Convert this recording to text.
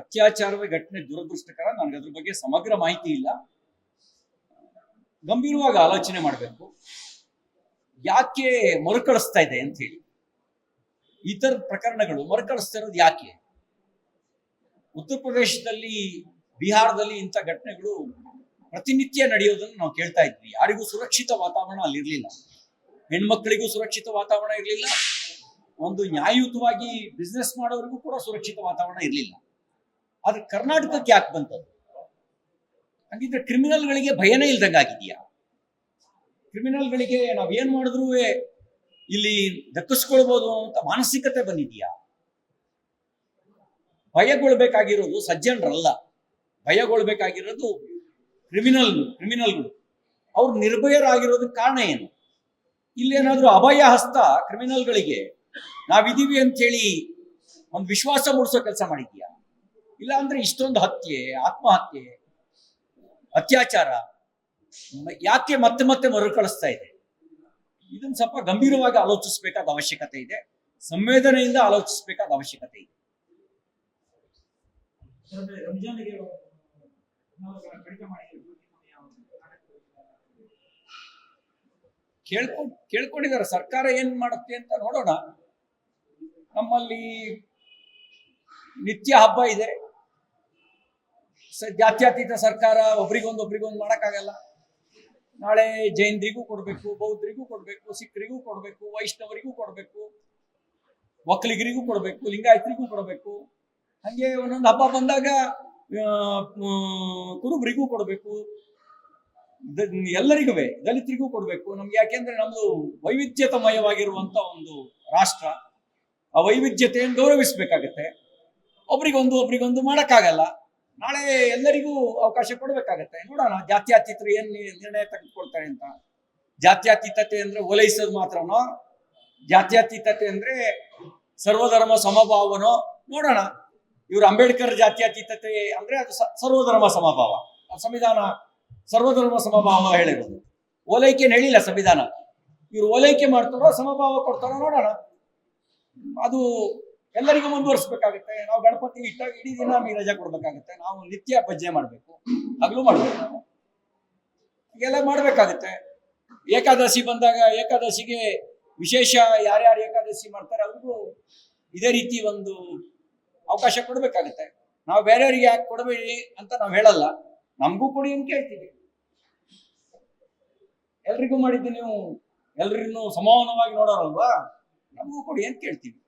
ಅತ್ಯಾಚಾರದ ಘಟನೆ ದುರದೃಷ್ಟಕರ. ನನಗೆ ಅದ್ರ ಬಗ್ಗೆ ಸಮಗ್ರ ಮಾಹಿತಿ ಇಲ್ಲ. ಗಂಭೀರವಾಗಿ ಆಲೋಚನೆ ಮಾಡಬೇಕು, ಯಾಕೆ ಮರುಕಳಿಸ್ತಾ ಇದೆ ಅಂತ ಹೇಳಿ. ಇತರ ಪ್ರಕರಣಗಳು ಮರುಕಳಿಸ್ತಾ ಇರೋದು ಯಾಕೆ? ಉತ್ತರ ಪ್ರದೇಶದಲ್ಲಿ, ಬಿಹಾರದಲ್ಲಿ ಇಂಥ ಘಟನೆಗಳು ಪ್ರತಿನಿತ್ಯ ನಡೆಯೋದನ್ನು ನಾವು ಕೇಳ್ತಾ ಇದ್ವಿ. ಯಾರಿಗೂ ಸುರಕ್ಷಿತ ವಾತಾವರಣ ಅಲ್ಲಿರ್ಲಿಲ್ಲ, ಹೆಣ್ಮಕ್ಳಿಗೂ ಸುರಕ್ಷಿತ ವಾತಾವರಣ ಇರಲಿಲ್ಲ, ಒಂದು ನ್ಯಾಯಯುತವಾಗಿ ಬಿಸ್ನೆಸ್ ಮಾಡೋರಿಗೂ ಕೂಡ ಸುರಕ್ಷಿತ ವಾತಾವರಣ ಇರಲಿಲ್ಲ. ಆದ್ರೆ ಕರ್ನಾಟಕಕ್ಕೆ ಯಾಕೆ ಬಂತದ್ದು? ಹಾಗಿದ್ರೆ ಕ್ರಿಮಿನಲ್ಗಳಿಗೆ ಭಯನೇ ಇಲ್ದಂಗಾಗಿದೆಯಾ? ಕ್ರಿಮಿನಲ್ಗಳಿಗೆ ನಾವೇನ್ ಮಾಡಿದ್ರು ಇಲ್ಲಿ ದಕ್ಕಿಸ್ಕೊಳ್ಬಹುದು ಅಂತ ಮಾನಸಿಕತೆ ಬಂದಿದೆಯಾ? ಭಯಗೊಳ್ಬೇಕಾಗಿರೋದು ಸಜ್ಜನರಲ್ಲ, ಭಯಗೊಳ್ಬೇಕಾಗಿರೋದು ಕ್ರಿಮಿನಲ್ಗಳು. ಅವ್ರು ನಿರ್ಭಯರಾಗಿರೋದಕ್ಕೆ ಕಾರಣ ಏನು? ಇಲ್ಲೇನಾದ್ರೂ ಅಭಯ ಹಸ್ತ ಕ್ರಿಮಿನಲ್ಗಳಿಗೆ ನಾವಿದೀವಿ ಅಂತ ಹೇಳಿ ಒಂದು ವಿಶ್ವಾಸ ಮೂಡಿಸೋ ಕೆಲಸ ಮಾಡಿದ್ಯಾ? ಇಲ್ಲ ಅಂದ್ರೆ ಇಷ್ಟೊಂದು ಹತ್ಯೆ, ಆತ್ಮಹತ್ಯೆ, ಅತ್ಯಾಚಾರ ಯಾಕೆ ಮತ್ತೆ ಮತ್ತೆ ಮರುಕಳಿಸ್ತಾ ಇದೆ? ಇದನ್ನ ಸ್ವಲ್ಪ ಗಂಭೀರವಾಗಿ ಆಲೋಚಿಸಬೇಕಾದ ಅವಶ್ಯಕತೆ ಇದೆ, ಸಂವೇದನೆಯಿಂದ ಆಲೋಚಿಸಬೇಕಾದ ಅವಶ್ಯಕತೆ ಇದೆ. ಕೇಳ್ಕೊಂಡಿದ್ದಾರೆ. ಸರ್ಕಾರ ಏನ್ ಮಾಡುತ್ತೆ ಅಂತ ನೋಡೋಣ. ನಮ್ಮಲ್ಲಿ ನಿತ್ಯ ಹಬ್ಬ ಇದೆ. ಜಾತ್ಯತೀತ ಸರ್ಕಾರ ಒಬ್ರಿಗೊಂದು ಮಾಡಕ್ಕಾಗಲ್ಲ. ನಾಳೆ ಜೈನರಿಗೂ ಕೊಡ್ಬೇಕು, ಬೌದ್ಧರಿಗೂ ಕೊಡ್ಬೇಕು, ಸಿಖ್ರಿಗೂ ಕೊಡ್ಬೇಕು, ವೈಷ್ಣವರಿಗೂ ಕೊಡ್ಬೇಕು, ಒಕ್ಕಲಿಗರಿಗೂ ಕೊಡ್ಬೇಕು, ಲಿಂಗಾಯತರಿಗೂ ಕೊಡ್ಬೇಕು. ಹಂಗೆ ಒಂದೊಂದು ಹಬ್ಬ ಬಂದಾಗ ಕುರುಬರಿಗೂ ಕೊಡ್ಬೇಕು, ಎಲ್ಲರಿಗೂ, ದಲಿತರಿಗೂ ಕೊಡ್ಬೇಕು. ನಮ್ಗೆ ಯಾಕೆಂದ್ರೆ ನಮ್ದು ವೈವಿಧ್ಯತಮಯವಾಗಿರುವಂತ ಒಂದು ರಾಷ್ಟ್ರ. ಆ ವೈವಿಧ್ಯತೆಯನ್ನು ಗೌರವಿಸ್ಬೇಕಾಗತ್ತೆ. ಒಬ್ರಿಗೊಂದು ಮಾಡಕ್ಕಾಗಲ್ಲ. ನಾಳೆ ಎಲ್ಲರಿಗೂ ಅವಕಾಶ ಕೊಡ್ಬೇಕಾಗತ್ತೆ. ನೋಡೋಣ ಜಾತ್ಯತೀತರು ಏನ್ ನಿರ್ಣಯ ತೆಗೆದುಕೊಳ್ತಾರೆ ಅಂತ. ಜಾತ್ಯತೀತತೆ ಅಂದ್ರೆ ಓಲೈಸೋದು ಮಾತ್ರನೋ, ಜಾತ್ಯತೀತತೆ ಅಂದ್ರೆ ಸರ್ವಧರ್ಮ ಸಮಭಾವನೋ? ನೋಡೋಣ. ಇವರು ಅಂಬೇಡ್ಕರ್ ಜಾತ್ಯತೀತತೆ ಅಂದ್ರೆ ಅದು ಸರ್ವಧರ್ಮ ಸಮಭಾವ. ಸಂವಿಧಾನ ಸರ್ವಧರ್ಮ ಸಮಭಾವ ಹೇಳಿರೋದು, ಓಲೈಕೆಯನ್ನು ಹೇಳಿಲ್ಲ ಸಂವಿಧಾನ. ಇವ್ರು ಓಲೈಕೆ ಮಾಡ್ತಾರೋ ಸಮಭಾವ ಕೊಡ್ತಾರೋ ನೋಡೋಣ. ಅದು ಎಲ್ಲರಿಗೂ ಮುಂದುವರಿಸಬೇಕಾಗುತ್ತೆ. ನಾವು ಗಣಪತಿ ಇಟ್ಟಾಗ ಇಡೀ ದಿನ ನಮಗೆ ರಜೆ ಕೊಡ್ಬೇಕಾಗುತ್ತೆ. ನಾವು ನಿತ್ಯ ಭಜನೆ ಮಾಡ್ಬೇಕು, ಹಗಲು ಮಾಡ್ಬೇಕು, ನಾವು ಹೀಗೆಲ್ಲ ಮಾಡ್ಬೇಕಾಗುತ್ತೆ. ಏಕಾದಶಿ ಬಂದಾಗ ಏಕಾದಶಿಗೆ ವಿಶೇಷ ಯಾರ್ಯಾರು ಏಕಾದಶಿ ಮಾಡ್ತಾರೆ ಅವ್ರಿಗೂ ಇದೇ ರೀತಿ ಒಂದು ಅವಕಾಶ ಕೊಡ್ಬೇಕಾಗುತ್ತೆ. ನಾವು ಬೇರೆಯವ್ರಿಗೆ ಯಾಕೆ ಕೊಡಬೇಡಿ ಅಂತ ನಾವು ಹೇಳಲ್ಲ, ನಮಗೂ ಕೊಡಿ ಅಂತ ಕೇಳ್ತೀವಿ. ಎಲ್ರಿಗೂ ಮಾಡಿದ್ದು ನೀವು ಎಲ್ರಿಗೂ ಸಮಾನವಾಗಿ ನೋಡೋರಲ್ವಾ, ನಮಗೂ ಕೊಡಿ ಅಂತ ಕೇಳ್ತೀವಿ.